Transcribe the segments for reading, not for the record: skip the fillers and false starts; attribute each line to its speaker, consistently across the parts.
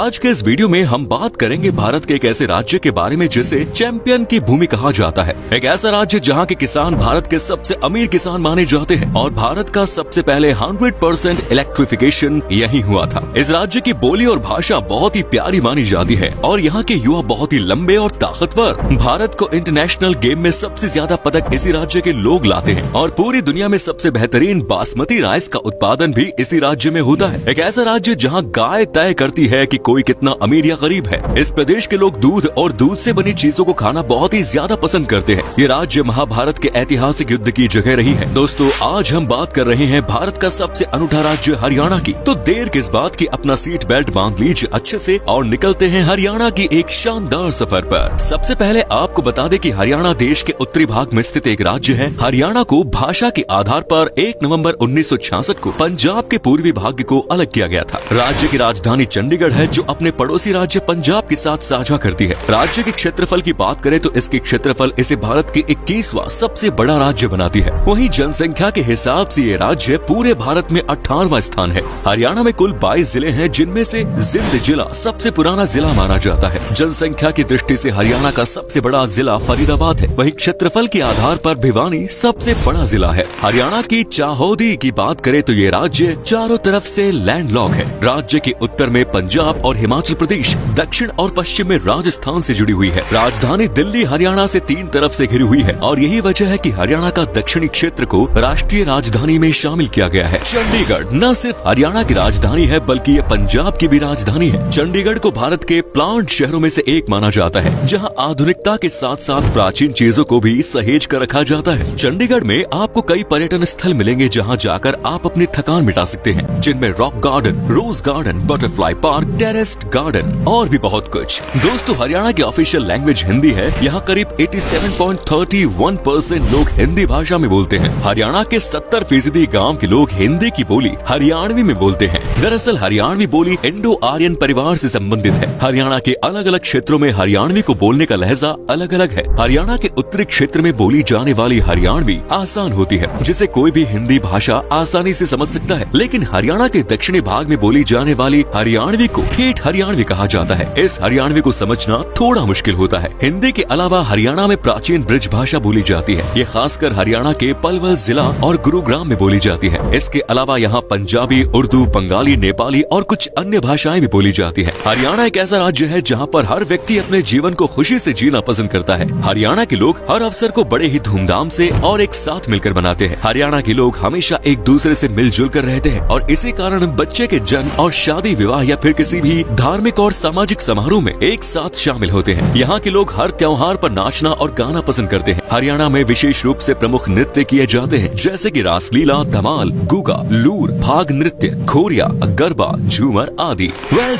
Speaker 1: आज के इस वीडियो में हम बात करेंगे भारत के एक ऐसे राज्य के बारे में जिसे चैंपियन की भूमि कहा जाता है। एक ऐसा राज्य जहां के किसान भारत के सबसे अमीर किसान माने जाते हैं और भारत का सबसे पहले 100% इलेक्ट्रिफिकेशन यही हुआ था। इस राज्य की बोली और भाषा बहुत ही प्यारी मानी जाती है और यहाँ के युवा बहुत ही लंबे और ताकतवर। भारत को इंटरनेशनल गेम में सबसे ज्यादा पदक इसी राज्य के लोग लाते हैं और पूरी दुनिया में सबसे बेहतरीन बासमती राइस का उत्पादन भी इसी राज्य में होता है। एक ऐसा राज्य जहाँ गाय तय करती है कि कोई कितना अमीर या गरीब है। इस प्रदेश के लोग दूध और दूध से बनी चीजों को खाना बहुत ही ज्यादा पसंद करते हैं। ये राज्य महाभारत के ऐतिहासिक युद्ध की जगह रही है। दोस्तों, आज हम बात कर रहे हैं भारत का सबसे अनूठा राज्य हरियाणा की। तो देर किस बात की, अपना सीट बेल्ट बांध लीजिए अच्छे से और निकलते हैं हरियाणा की एक शानदार सफर पर। सबसे पहले आपको बता दें कि हरियाणा देश के उत्तरी भाग में स्थित एक राज्य है। हरियाणा को भाषा के आधार पर 1 नवंबर 1966 को पंजाब के पूर्वी भाग को अलग किया गया था। राज्य की राजधानी चंडीगढ़ है जो अपने पड़ोसी राज्य पंजाब के साथ साझा करती है। राज्य के क्षेत्रफल की बात करें तो इसके क्षेत्रफल इसे भारत के 21वां सबसे बड़ा राज्य बनाती है। वहीं जनसंख्या के हिसाब से ये राज्य पूरे भारत में 18वां स्थान है। हरियाणा में कुल 22 जिले हैं जिनमें से जिंद जिला सबसे पुराना जिला माना जाता है। जनसंख्या की दृष्टि से हरियाणा का सबसे बड़ा जिला फरीदाबाद है। वहीं क्षेत्रफल के आधार पर भिवानी सबसे बड़ा जिला है। हरियाणा की चाहौदी की बात करें तो ये राज्य चारों तरफ से लैंडलॉक है। राज्य के उत्तर में पंजाब और हिमाचल प्रदेश, दक्षिण और पश्चिम में राजस्थान से जुड़ी हुई है। राजधानी दिल्ली हरियाणा से 3 तरफ से घिरी हुई है और यही वजह है कि हरियाणा का दक्षिणी क्षेत्र को राष्ट्रीय राजधानी में शामिल किया गया है। चंडीगढ़ न सिर्फ हरियाणा की राजधानी है बल्कि ये पंजाब की भी राजधानी है। चंडीगढ़ को भारत के प्लांट शहरों में से एक माना जाता है जहां आधुनिकता के साथ साथ प्राचीन चीजों को भी सहेज कर रखा जाता है। चंडीगढ़ में आपको कई पर्यटन स्थल मिलेंगे जहां जाकर आप अपनी थकान मिटा सकते हैं, जिनमें rock garden, rose garden, butterfly park, terraced garden और भी बहुत कुछ। दोस्तों, हरियाणा की ऑफिशियल लैंग्वेज हिंदी है। यहाँ करीब 87.31% लोग हिंदी भाषा में बोलते हैं। हरियाणा के 70% गांव के लोग हिंदी की बोली हरियाणवी में बोलते हैं। दरअसल हरियाणवी बोली इंडो आर्यन परिवार से संबंधित है। हरियाणा के अलग अलग क्षेत्रों में हरियाणवी को बोलने का लहजा अलग अलग है। हरियाणा के उत्तरी क्षेत्र में बोली जाने वाली हरियाणवी आसान होती है, जिसे कोई भी हिंदी भाषा आसानी से समझ सकता है। लेकिन हरियाणा के दक्षिणी भाग में बोली जाने वाली हरियाणवी को ठेठ हरियाणवी कहा जाता है। इस हरियाणवी को समझना थोड़ा मुश्किल होता है। हिंदी के अलावा हरियाणा में प्राचीन ब्रिज भाषा बोली जाती है। ये खासकर हरियाणा के पलवल जिला और गुरुग्राम में बोली जाती है। इसके अलावा यहाँ पंजाबी, उर्दू, बंगाली, नेपाली और कुछ अन्य भाषाएं भी बोली जाती है। हरियाणा एक ऐसा राज्य है जहाँ पर हर व्यक्ति अपने जीवन को खुशी से जीना पसंद करता है। हरियाणा के लोग हर अवसर को बड़े ही धूमधाम से और एक साथ मिलकर मनाते हैं। हरियाणा के लोग हमेशा एक दूसरे से मिलजुल कर रहते हैं और इसी कारण बच्चे के जन्म और शादी विवाह या फिर किसी भी धार्मिक और सामाजिक समारोह में एक साथ शामिल होते हैं। यहाँ के लोग हर त्योहार पर नाचना और गाना पसंद करते हैं। हरियाणा में विशेष रूप से प्रमुख नृत्य किए जाते हैं जैसे कि रासलीला, धमाल, गुगा, लूर, भाग नृत्य, खोरिया, गरबा, झूमर आदि।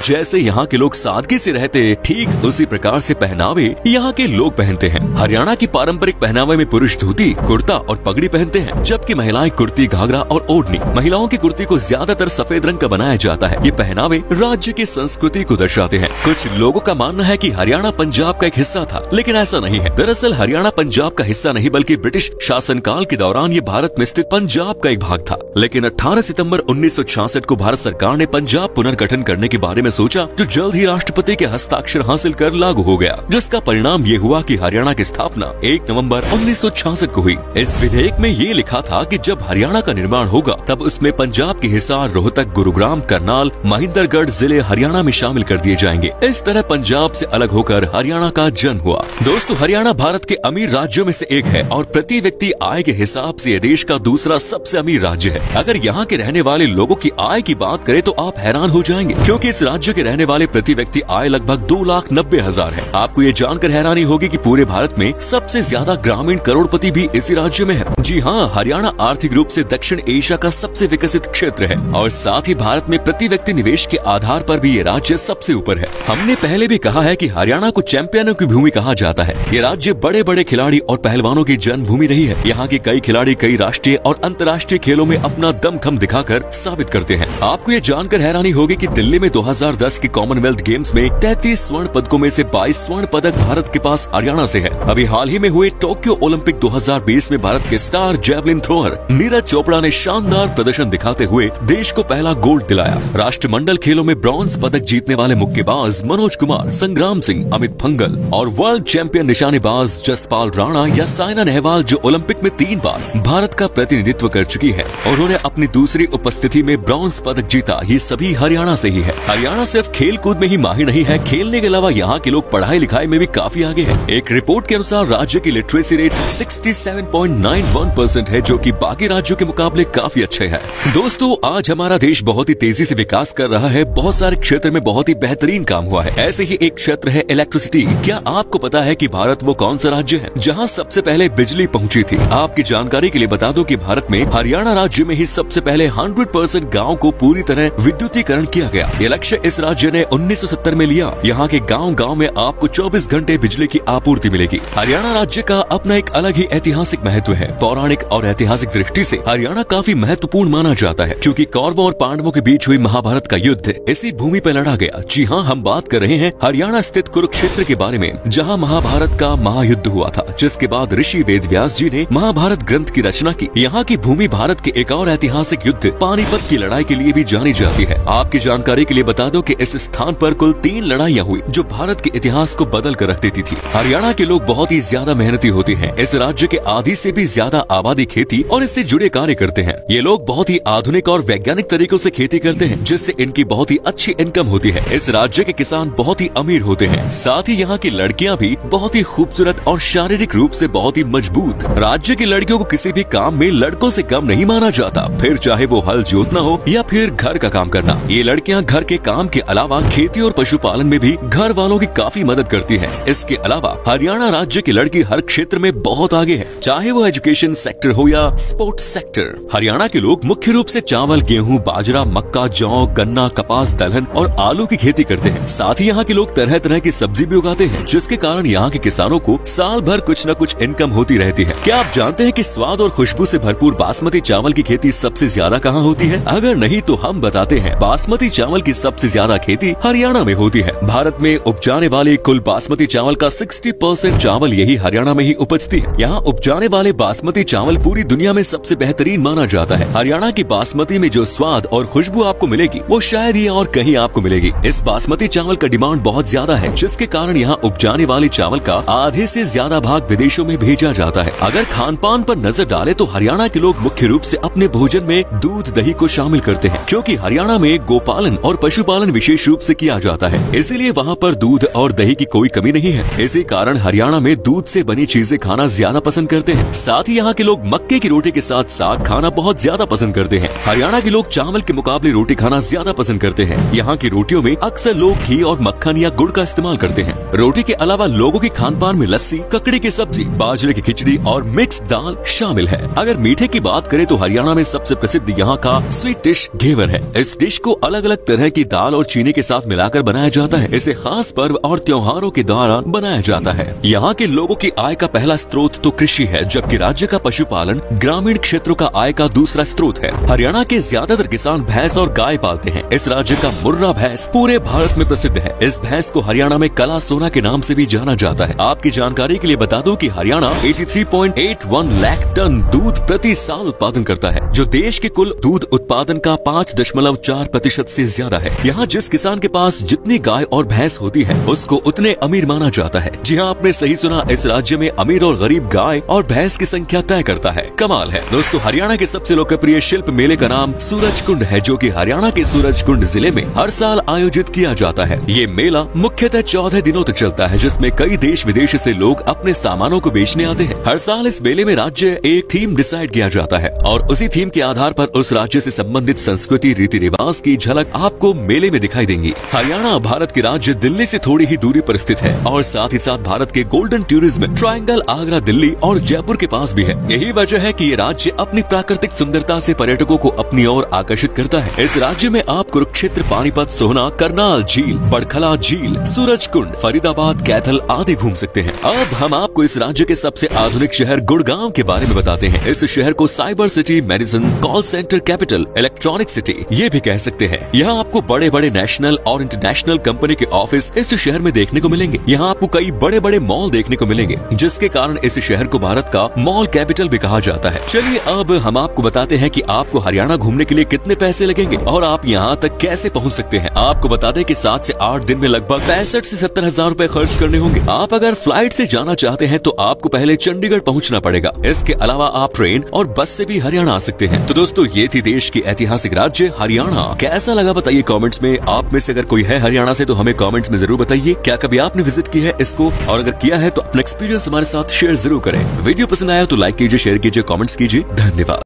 Speaker 1: जैसे यहाँ के लोग सादगी से रहते, ठीक उसी प्रकार से पहनावे यहाँ के लोग पहनते हैं। हरियाणा की पारंपरिक पहनावे में पुरुष धोती, कुर्ता और पगड़ी पहनते हैं, जबकि महिलाएं कुर्ती, घाघरा और ओढ़नी। महिलाओं की कुर्ती को ज्यादातर सफेद रंग का बनाया जाता है। ये पहनावे राज्य की संस्कृति को दर्शाते हैं। कुछ लोगों का मानना है कि हरियाणा पंजाब का एक हिस्सा था, लेकिन ऐसा नहीं है। दरअसल हरियाणा पंजाब का हिस्सा नहीं बल्कि ब्रिटिश शासनकाल के दौरान ये भारत में स्थित पंजाब का एक भाग था। लेकिन 18 सितंबर 1966 को भारत सरकार ने पंजाब पुनर्गठन करने के बारे में सोचा, जो जल्द ही राष्ट्रपति के हस्ताक्षर हासिल कर लागू हो गया, जिसका परिणाम ये हुआ कि हरियाणा की स्थापना 1 नवंबर 1966 को हुई। इस विधेयक में ये लिखा था कि जब हरियाणा का निर्माण होगा तब उसमें पंजाब के हिसार, रोहतक, गुरुग्राम, करनाल, महेंद्रगढ़ जिले हरियाणा में शामिल कर दिए जाएंगे। इस तरह पंजाब से अलग होकर हरियाणा का जन्म हुआ। दोस्तों, हरियाणा भारत के अमीर राज्यों में से एक है और प्रति व्यक्ति आय के हिसाब से देश का दूसरा सबसे अमीर राज्य है। अगर यहाँ के रहने वाले लोगों की आय की बात करें तो आप हैरान हो जाएंगे, क्योंकि इस राज्य के रहने वाले प्रति व्यक्ति आय लगभग 2,90,000 है। आपको ये जानकर हैरानी होगी कि पूरे भारत में सबसे ज्यादा ग्रामीण करोड़पति भी इसी राज्य में है। जी हाँ, हरियाणा आर्थिक रूप से दक्षिण एशिया का सबसे विकसित क्षेत्र है और साथ ही भारत में प्रति व्यक्ति निवेश के आधार पर भी ये राज्य सबसे ऊपर है। हमने पहले भी कहा है कि हरियाणा को चैंपियनों की भूमि कहा जाता है। ये राज्य बड़े बड़े खिलाड़ी और पहलवानों की जन्मभूमि रही है। यहाँ के कई खिलाड़ी कई राष्ट्रीय और अंतर्राष्ट्रीय खेलों में अपना दमखम दिखाकर साबित करते हैं। आपको ये जानकर हैरानी होगी कि दिल्ली में 2010 के कॉमनवेल्थ गेम्स में 33 स्वर्ण पदकों में से 22 स्वर्ण पदक भारत के पास हरियाणा से है। अभी हाल ही में हुए टोक्यो ओलंपिक 2020 में भारत के star javelin thrower Neeraj Chopra ने शानदार प्रदर्शन दिखाते हुए देश को पहला गोल्ड दिलाया। राष्ट्रमंडल खेलों में ब्रॉन्ज पदक पदक जीतने वाले मुक्केबाज मनोज कुमार, संग्राम सिंह, अमित फंगल और वर्ल्ड चैंपियन निशानेबाज जसपाल राणा या साइना नेहवाल जो ओलंपिक में 3 बार भारत का प्रतिनिधित्व कर चुकी है, उन्होंने अपनी दूसरी उपस्थिति में ब्रॉन्ज पदक जीता। ये सभी हरियाणा से ही है। हरियाणा सिर्फ खेल कूद में ही माहिर नहीं है, खेलने के अलावा यहाँ के लोग पढ़ाई लिखाई में भी काफी आगे है। एक रिपोर्ट के अनुसार राज्य की लिटरेसी रेट 67.91% है, जो कि बाकी राज्यों के मुकाबले काफी अच्छे है। दोस्तों, आज हमारा देश बहुत ही तेजी से विकास कर रहा है। बहुत सारे क्षेत्र में बहुत ही बेहतरीन काम हुआ है। ऐसे ही एक क्षेत्र है इलेक्ट्रिसिटी। क्या आपको पता है कि भारत वो कौन सा राज्य है जहां सबसे पहले बिजली पहुंची थी? आपकी जानकारी के लिए बता दो कि भारत में हरियाणा राज्य में ही सबसे पहले 100% गाँव को पूरी तरह विद्युतीकरण किया गया। ये लक्ष्य इस राज्य ने 1970 में लिया। यहाँ के गाँव में आपको 24 घंटे बिजली की आपूर्ति मिलेगी। हरियाणा राज्य का अपना एक अलग ही ऐतिहासिक महत्व है। पौराणिक और ऐतिहासिक दृष्टि से हरियाणा काफी महत्वपूर्ण माना जाता है, क्योंकि कौरवों और पांडवों के बीच हुई महाभारत का युद्ध इसी भूमि पर लड़ा गया। जी हाँ, हम बात कर रहे हैं हरियाणा स्थित कुरुक्षेत्र के बारे में, जहाँ महाभारत का महायुद्ध हुआ था, जिसके बाद ऋषि वेदव्यास जी ने महाभारत ग्रंथ की रचना की। यहाँ की भूमि भारत के एक और ऐतिहासिक युद्ध पानीपत की लड़ाई के लिए भी जानी जाती है। आपकी जानकारी के लिए बता दो कि इस स्थान पर कुल 3 लड़ाइयाँ हुई, जो भारत के इतिहास को बदल कर रख देती थी। हरियाणा के लोग बहुत ही ज्यादा मेहनती होते हैं। इस राज्य के आधी से भी ज्यादा आबादी खेती और इससे जुड़े कार्य करते हैं। ये लोग बहुत ही आधुनिक और वैज्ञानिक तरीकों से खेती करते हैं, जिससे इनकी बहुत ही अच्छी इनकम होती है। इस राज्य के किसान बहुत ही अमीर होते हैं। साथ ही यहाँ की लड़कियाँ भी बहुत ही खूबसूरत और शारीरिक रूप से बहुत ही मजबूत। राज्य की लड़कियों को किसी भी काम में लड़कों से कम नहीं माना जाता, फिर चाहे वो हल जोतना हो या फिर घर का काम करना। ये लड़कियाँ घर के काम के अलावा खेती और पशुपालन में भी घर वालों की काफी मदद करती है। इसके अलावा हरियाणा राज्य की लड़की हर क्षेत्र में बहुत आगे है, चाहे वो एजुकेशन सेक्टर हो या स्पोर्ट्स सेक्टर। हरियाणा के लोग मुख्य रूप से चावल, गेहूं, बाजरा, मक्का, जौ, गन्ना, कपास, दलहन और आलू की खेती करते हैं। साथ ही यहाँ के लोग तरह तरह की सब्जी भी उगाते हैं, जिसके कारण यहाँ के किसानों को साल भर कुछ न कुछ इनकम होती रहती है। क्या आप जानते हैं कि स्वाद और खुशबू से भरपूर बासमती चावल की खेती सबसे ज्यादा कहाँ होती है? अगर नहीं तो हम बताते हैं। बासमती चावल की सबसे ज्यादा खेती हरियाणा में होती है। भारत में उपजाने वाले कुल बासमती चावल का 60% चावल यही हरियाणा में ही उपजती है। यहाँ उपजाने वाले बासमती चावल पूरी दुनिया में सबसे बेहतरीन माना जाता है। हरियाणा की बासमती में जो स्वाद और खुशबू आपको मिलेगी, वो शायद ही और कहीं आपको मिलेगी। इस बासमती चावल का डिमांड बहुत ज्यादा है, जिसके कारण यहाँ उपजाने वाले चावल का आधे से ज्यादा भाग विदेशों में भेजा जाता है। अगर खान पान पर नजर डाले तो हरियाणा के लोग मुख्य रूप से अपने भोजन में दूध दही को शामिल करते हैं, क्योंकि हरियाणा में गोपालन और पशुपालन विशेष रूप से किया जाता है। इसीलिए वहाँ पर दूध और दही की कोई कमी नहीं है। इसी कारण हरियाणा में दूध से बनी चीजें खाना ज्यादा पसंद करते हैं। साथ ही यहाँ के लोग मक्के की रोटी के साथ साग खाना बहुत ज्यादा पसंद करते हैं। हरियाणा के लोग चावल के मुकाबले रोटी खाना ज्यादा पसंद करते हैं। यहाँ की रोटियों में अक्सर लोग घी और मक्खन या गुड़ का इस्तेमाल करते हैं। रोटी के अलावा लोगों के खान पान में लस्सी, ककड़ी की सब्जी, बाजरे की खिचड़ी और मिक्स दाल शामिल है। अगर मीठे की बात करें तो हरियाणा में सबसे प्रसिद्ध यहाँ का स्वीट डिश घेवर है। इस डिश को अलग अलग तरह की दाल और चीनी के साथ मिलाकर बनाया जाता है। इसे खास पर्व और त्योहारों के दौरान बनाया जाता है। यहाँ के लोगों की आय का पहला स्रोत तो कृषि है, जबकि राज्य का पशुपालन ग्रामीण क्षेत्रों का आय का दूसरा स्रोत है। हरियाणा के ज्यादातर किसान भैंस और गाय पालते हैं। इस राज्य का मुर्रा भैंस पूरे भारत में प्रसिद्ध है। इस भैंस को हरियाणा में कला सोना के नाम से भी जाना जाता है। आपकी जानकारी के लिए बता दूं कि हरियाणा 83.81 लाख टन दूध प्रति साल उत्पादन करता है, जो देश के कुल दूध उत्पादन का 5.4% से ज्यादा है। यहाँ जिस किसान के पास जितनी गाय और भैंस होती है, उसको उतने अमीर माना जाता है। जी हाँ, आपने सही सुना, इस राज्य में अमीर और गरीब गाय और भैंस की संख्या तय करता है। कमाल है। दोस्तों, हरियाणा के सबसे लोकप्रिय शिल्प मेले का नाम सूरज कुंड है, जो कि हरियाणा के सूरज कुंड जिले में हर साल आयोजित किया जाता है। ये मेला मुख्यतः 14 दिनों तक चलता है, जिसमें कई देश विदेश से लोग अपने सामानों को बेचने आते हैं। हर साल इस मेले में राज्य एक थीम डिसाइड किया जाता है और उसी थीम के आधार पर उस राज्य से संबंधित संस्कृति, रीति रिवाज की झलक आपको मेले में दिखाई देंगी। हरियाणा भारत के राज्य दिल्ली से थोड़ी ही दूरी पर स्थित है और साथ ही साथ भारत के golden tourism triangle Agra, Delhi और जयपुर के पास भी है। यही वजह है कि ये राज्य अपनी प्राकृतिक सुंदरता से पर्यटकों को अपनी ओर आकर्षित करता है। इस राज्य में आप कुरुक्षेत्र, पानीपत, सोहना, करनाल झील, बड़खला झील, सूरज कुंड, फरीदाबाद, कैथल आदि घूम सकते हैं। अब हम आपको इस राज्य के सबसे आधुनिक शहर गुड़गांव के बारे में बताते हैं। इस शहर को cyber city, medicine, call centre capital, electronic city ये भी कह सकते हैं। यहाँ आपको बड़े बड़े नेशनल और इंटरनेशनल कंपनी के ऑफिस इस शहर में देखने को मिलेंगे। यहाँ आपको कई बड़े बड़े मॉल देखने को मिलेंगे, जिसके कारण इस शहर को भारत का मॉल कैपिटल भी कहा जाता है। चलिए अब हम आपको बताते हैं कि आपको हरियाणा घूमने के लिए कितने पैसे लगेंगे और आप यहाँ तक कैसे पहुँच सकते सकते हैं। आपको बता दें कि 7 से 8 दिन में लगभग 65 से 70 हजार रूपए खर्च करने होंगे। आप अगर फ्लाइट से जाना चाहते हैं तो आपको पहले चंडीगढ़ पहुंचना पड़ेगा। इसके अलावा आप ट्रेन और बस से भी हरियाणा आ सकते हैं। तो दोस्तों ये थी देश की ऐतिहासिक राज्य हरियाणा। कैसा लगा बताइए कमेंट्स में। आप में से अगर कोई है हरियाणा से तो हमें कमेंट्स में जरूर बताइए। क्या कभी आपने विजिट किया है इसको, और अगर किया है तो अपना एक्सपीरियंस हमारे साथ शेयर जरूर करें। वीडियो पसंद आया तो लाइक कीजिए, शेयर कीजिए, कमेंट्स कीजिए। धन्यवाद।